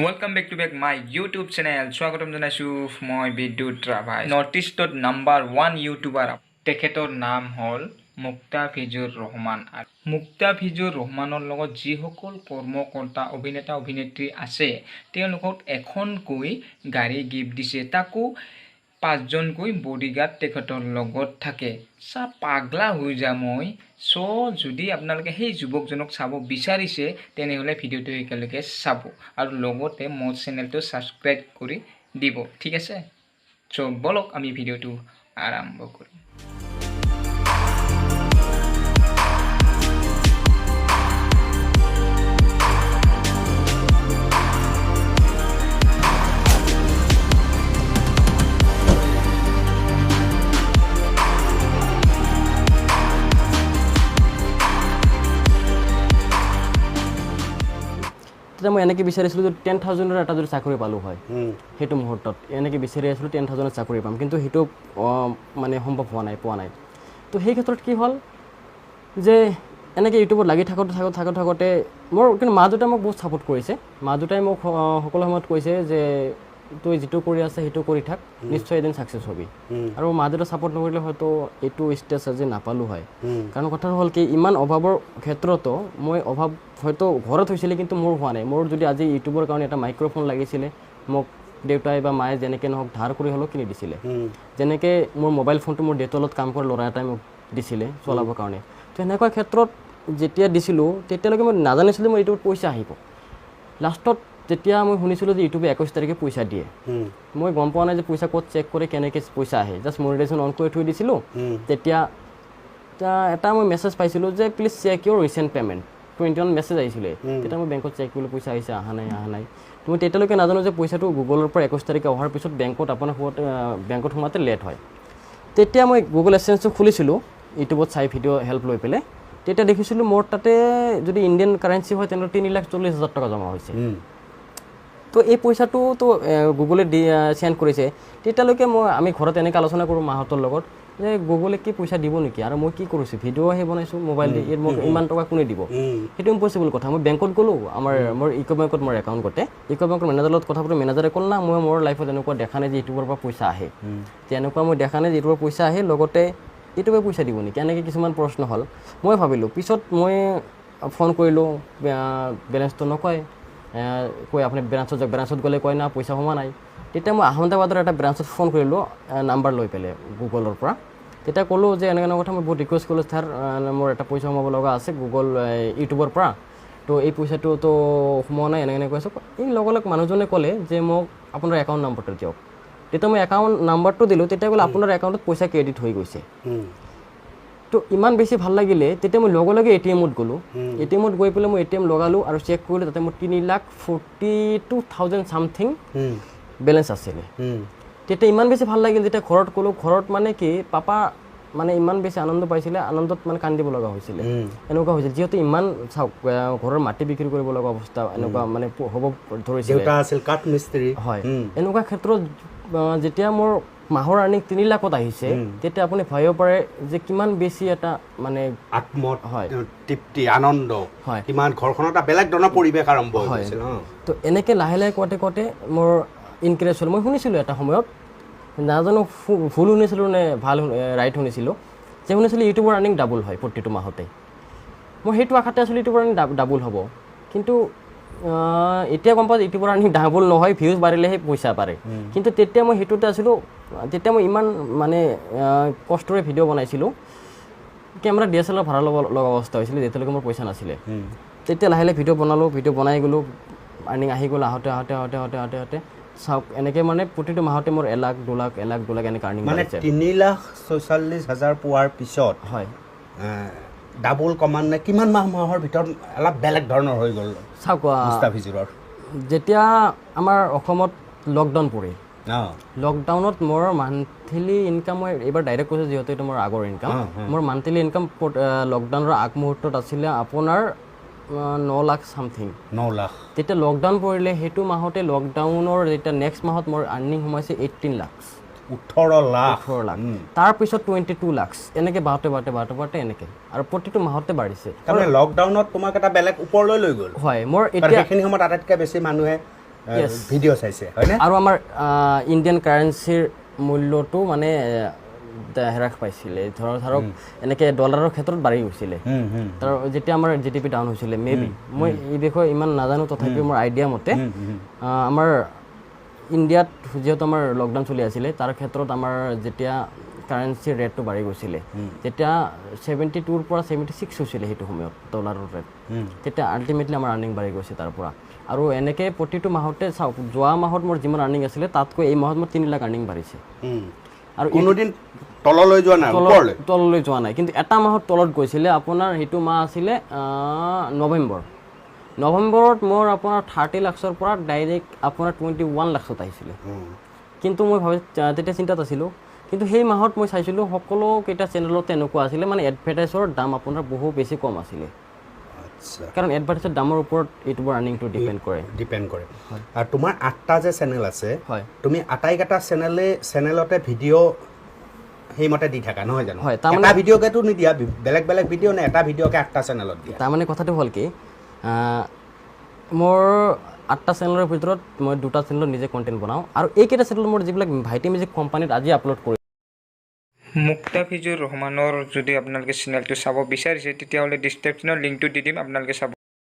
Welcome back to my YouTube channel. স্বাগতম জনাইছোঁ মই বিদ্যুৎ ৰাভাই। নৰ্থ ইষ্টত নাম্বাৰ 1 ইউটিউবাৰ তেখেতৰ নাম হ'ল মুক্তাফিজুৰ ৰহমান। মুক্তাফিজুৰ ৰহমানৰ লগত যিসকল কৰ্মকৰ্তা অভিনেতা অভিনেত্ৰী আছে তেওঁলোকক এখনকৈ গাড়ী গিফ্ট দিছে, তাকো 5জনকৈ বডিগাৰ্ড তেখেতৰ লগত থাকে। পাগলা হৈ যাম মই। যদি আপোনালোকে সেই যুৱকজনক চাব বিচাৰিছে তেনেহ'লে ভিডিঅ'টো একেলগে চাব আৰু লগতে মোৰ চেনেলটো ছাবস্ক্ৰাইব কৰি দিব, ঠিক আছে? বলক আমি ভিডিঅ'টো আৰম্ভ কৰোঁ। তেতিয়া মই এনেকৈ বিচাৰিছিলোঁ যে 10,000ৰ এটা যদি চাকৰি পালোঁ হয় সেইটো মুহূৰ্তত এনেকৈ বিচাৰি আছিলোঁ 10,000ৰ চাকৰি পাম, কিন্তু সেইটো মানে সম্ভৱ পোৱা নাই। তো সেই ক্ষেত্ৰত কি হ'ল যে এনেকৈ ইউটিউবত লাগি থাকোঁতে মোৰ কিন্তু মা দেউতাই মোক বহুত ছাপোৰ্ট কৰিছে। মা দেউতাই মোক সকলো সময়ত কৈছে যে তই যিটো কৰি আছে সেইটো কৰি থাক, নিশ্চয় এদিন ছাকচেছ হ'বি। আৰু মা দেউতাই ছাপোৰ্ট নকৰিলে হয়তো এইটো ষ্টেজ আজি নাপালোঁ হয়। কাৰণ কথাটো হ'ল কি, ইমান অভাৱৰ ক্ষেত্ৰতো মই অভাৱ হয়তো ঘৰত হৈছিলে কিন্তু মোৰ হোৱা নাই। মোৰ যদি আজি ইউটিউবৰ কাৰণে এটা মাইক্ৰ'ফোন লাগিছিলে, মোক দেউতাই বা মায়ে যেনেকৈ নহওক ধাৰ কৰি হ'লেও কিনি দিছিলে। যেনেকৈ মোৰ মোবাইল ফোনটো মোৰ দেউতাৰ লগত কাম কৰা ল'ৰা এটাই মোক দিছিলে চলাবৰ কাৰণে। তো এনেকুৱা ক্ষেত্ৰত যেতিয়া দিছিলোঁ তেতিয়ালৈকে মই নাজানিছিলোঁ মই ইউটিউবত পইচা আহিব। লাষ্টত যেতিয়া মই শুনিছিলোঁ যে ইউটিউবে 21 তাৰিখে পইচা দিয়ে, মই গম পোৱা নাই যে পইচা ক'ত চেক কৰে, কেনেকৈ পইচা আহে। জাষ্ট মনিটাইজেশ্যন অন কৰি থৈ দিছিলোঁ। তেতিয়া এটা মই মেছেজ পাইছিলোঁ যে please check your recent payment. 21 message আহিছিলে। তেতিয়া মই বেংকত চেক কৰিলোঁ, পইচা আহিছে, অহা নাই। তো মই তেতিয়ালৈকে নাজানো যে পইচাটো গুগলৰ পৰা 21 তাৰিখে অহাৰ পিছত বেংকত সোমাওঁতে লেট হয়। তেতিয়া মই গুগল এডচেঞ্চটো খুলিছিলোঁ ইউটিউবত চাই ভিডিঅ' হেল্প লৈ পেলাই। তেতিয়া দেখিছিলোঁ মোৰ তাতে যদি ইণ্ডিয়ান কাৰেঞ্চি হয় তেনেহ'লে 3,40,000 টকা জমা হৈছে। তো এই পইচাটো তো গুগলে চেণ্ড কৰিছে। তেতিয়ালৈকে আমি ঘৰত এনেকৈ আলোচনা কৰোঁ মাহঁতৰ লগত যে গুগলে কি পইচা দিব নেকি, আৰু মই কি কৰিছোঁ ভিডিঅ'হে বনাইছোঁ মোবাইল দি, মোক ইমান টকা কোনে দিব? সেইটো ইম্পচিবল কথা। মই বেংকত গ'লোঁ, মোৰ ইউকো বেংকত মোৰ একাউণ্ট গোটে। ইউকো বেংকৰ মেনেজাৰৰ লগত কথা পাতি মেনেজাৰে ক'ল না মোৰ লাইফত এনেকুৱা দেখা নাই যে ইউটিউবৰ পৰা পইচা আহে। তেনেকুৱা মই দেখা নাই যে ইউটিউবৰ পইচা আহে, লগতে ইউটিউবে পইচা দিব নেকি, এনেকৈ কিছুমান প্ৰশ্ন হ'ল। মই ভাবিলোঁ, পিছত মই ফোন কৰিলোঁ, বেলেঞ্চটো নকয়, কৈ আপুনি ব্ৰাঞ্চত গ'লে কয় না পইচা সোমোৱা নাই। তেতিয়া মই আহমেদাবাদৰ এটা ব্ৰাঞ্চত ফোন কৰিলোঁ নাম্বাৰ লৈ পেলাই গুগলৰ পৰা। তেতিয়া ক'লোঁ যে এনেকুৱা কথা, মই বহুত ৰিকুৱেষ্ট কৰিলোঁ, ছাৰ মোৰ এটা পইচা সোমাব লগা আছে ইউটিউবৰ পৰা, তো এই পইচাটোতো সোমোৱা নাই, এনেকৈ কৈছোঁ। এই লগে মানুহজনে ক'লে যে মোক আপোনাৰ একাউণ্ট নম্বৰটো দিয়ক। তেতিয়া মই একাউণ্ট নাম্বাৰটো দিলোঁ। তেতিয়া ক'লে আপোনাৰ একাউণ্টত পইচা ক্ৰেডিট হৈ গৈছে। তো ইমান বেছি ভাল লাগিলে, তেতিয়া মই লগে ATM-ত গ'লোঁ। ATM-ত গৈ পেলাই মই ATM লগালোঁ আৰু চেক কৰিলোঁ, তাতে মোৰ 3,42,000 চামথিং বেলেঞ্চ আছিলে। তেতিয়া ইমান বেছি ভাল লাগিল যেতিয়া ঘৰত ক'লোঁ। ঘৰত মানে কি, পাপা মানে ইমান বেছি আনন্দ পাইছিলে, আনন্দত মানে কান্দিব লগা হৈছিলে। এনেকুৱা হৈছিল যিহেতু ইমান চাওক ঘৰৰ মাটি বিক্ৰী কৰিব লগা অৱস্থা এনেকুৱা মানে হ'ব ধৰিছিলে। হয়, এনেকুৱা ক্ষেত্ৰত যেতিয়া মোৰ মাহৰ আৰ্নিং 3 লাখত আহিছে, তেতিয়া আপুনি ভাবিব পাৰে যে কিমান বেছি এটা মানে তৃপ্তি আনন্দ, কিমান ঘৰখনত এটা বেলেগ ধৰণৰ পৰিৱেশ আৰম্ভ হৈছিল। তো এনেকৈ লাহে কওঁতে মোৰ ইনক্ৰিজ হ'ল। মই শুনিছিলোঁ এটা সময়ত, নাজানো ভুল শুনিছিলোঁ নে ভাল ৰাইট শুনিছিলোঁ, যে শুনিছিলোঁ ইউটিউবৰ আৰ্নিং ডাবল হয় প্ৰতিটো মাহতে। মই সেইটো আশাতে আছিলোঁ ইউটিউবৰ আৰ্নিং ডাবল হ'ব, কিন্তু এতিয়া গম পাওঁ ইউটিউবৰ আৰ্নিং ডাবল নহয়, ভিউজ বাঢ়িলেহে পইচা পাৰে। কিন্তু তেতিয়া মই সেইটোতে আছিলোঁ। তেতিয়া মই ইমান মানে কষ্টৰে ভিডিঅ' বনাইছিলোঁ, কেমেৰা DSLR ভাড়া ল'ব লগা অৱস্থা হৈছিলে, যেতিয়ালৈকে মোৰ পইচা নাছিলে। তেতিয়া লাহে ভিডিঅ' বনালোঁ, ভিডিঅ' বনাই গ'লোঁ, আৰ্নিং আহি গ'ল। আহোঁতে চাওক এনেকৈ মানে প্ৰতিটো মাহতে মোৰ 1 লাখ 2 লাখ এনেকৈ আৰ্নিং মানে 3,46,000 পোৱাৰ পিছত হয় ডাবল কমান নে কিমান মাহৰ ভিতৰত অলপ বেলেগ ধৰণৰ হৈ গ'ল? চাওক মুস্তাফিজুৰৰ যেতিয়া আমাৰ অসমত লকডাউন পৰিল, লকডাউনত মোৰ মান্থলি ইনকাম, মই এইবাৰ ডাইৰেক্ট কৈছোঁ যিহেতু এইটো মোৰ আগৰ ইনকাম, মোৰ মান্থলি ইনকাম লকডাউনৰ আগমুহূৰ্তত আছিলে আপোনাৰ 9 লাখ চামথিং। 9 লাখ। যেতিয়া লকডাউন পৰিলে সেইটো মাহতে লকডাউনৰ যেতিয়া নেক্সট মাহত মোৰ আৰ্নিং সোমাইছে 18 লাখ। 18 লাখ। তাৰপিছত 22 লাখ, এনেকৈ বাঢ়োতে এনেকৈ, আৰু প্ৰতিটো মাহতে বাঢ়িছে। তাৰমানে লকডাউনত তোমাক এটা বেলেগ ওপৰলৈ লৈ গ'ল। হয়, মোৰ এতিয়া সেইখিনি সময়ত আটাইতকৈ বেছি মানুহে ভিডিঅ' চাইছে হয়নে? আৰু আমাৰ ইণ্ডিয়ান কাৰেঞ্চিৰ মূল্যটো মানে হ্ৰাস পাইছিলে, ধৰক এনেকৈ ডলাৰৰ ক্ষেত্ৰত বাঢ়ি গৈছিলে। তাৰ যেতিয়া আমাৰ GDP ডাউন হৈছিলে মেবি, মই এই বিষয়ে ইমান নাজানো, তথাপিও মোৰ আইডিয়া মতে আমাৰ ইণ্ডিয়াত যিহেতু আমাৰ লকডাউন চলি আছিলে, তাৰ ক্ষেত্ৰত আমাৰ যেতিয়া কাৰেঞ্চিৰ ৰেটটো বাঢ়ি গৈছিলে, তেতিয়া 72ৰ পৰা 76 হৈছিলে সেইটো সময়ত ডলাৰৰ ৰেট, তেতিয়া আল্টিমেটলি আমাৰ আৰ্নিং বাঢ়ি গৈছে তাৰ পৰা। আৰু এনেকৈ প্ৰতিটো মাহতে চাওক, যোৱা মাহত মোৰ যিমান আৰ্নিং আছিলে তাতকৈ এই মাহত মোৰ 3 লাখ আৰ্নিং বাঢ়িছে। আৰু কোনোদিন তললৈ যোৱা নাই, তললৈ যোৱা নাই, কিন্তু এটা মাহত তলত গৈছিলে। আপোনাৰ সেইটো মাহ আছিলে নৱেম্বৰত মোৰ আপোনাৰ 30 লাখৰ পৰা ডাইৰেক্ট আপোনাৰ 21 লাখত আহিছিলে। কিন্তু মই তেতিয়া চিন্তাত আছিলোঁ, কিন্তু সেই মাহত মই চাইছিলোঁ সকলোকেইটা চেনেলত তেনেকুৱা আছিলে, মানে এডভাৰটাইজৰ দাম আপোনাৰ বহু বেছি কম আছিলে। কাৰণ এডভাৰটাইজৰ দামৰ ওপৰত ইউটিউবৰ আৰ্নিংটো ডিপেণ্ড কৰে। আৰু তোমাৰ 8টা যে চেনেল আছে, হয়, তুমি আটাইকেইটা চেনেলতে ভিডিঅ' সেইমতে দি থাকা নহয় জানো? হয়, এটা ভিডিঅ'কেতো নিদিয়া, বেলেগ বেলেগ ভিডিঅ' নে এটা ভিডিঅ'কে 8টা চেনেলত দিয়া? তাৰমানে কথাটো হ'ল কি, মোৰ 8টা চেনেলৰ ভিতৰত মই 2টা চেনেলত নিজে কণ্টেণ্ট বনাওঁ, আৰু এইকেইটা চেনেলত মোৰ যিবিলাক ভাইটি মিউজিক কোম্পানীত আজি আপলোড কৰি মুক্তাফিজুৰ ৰহমানৰ যদি আপোনালোকে চেনেলটো চাব বিচাৰিছে, তেতিয়াহ'লে ডিছক্ৰিপশ্যনৰ লিংকটো দি দিম, আপোনালোকে চাব।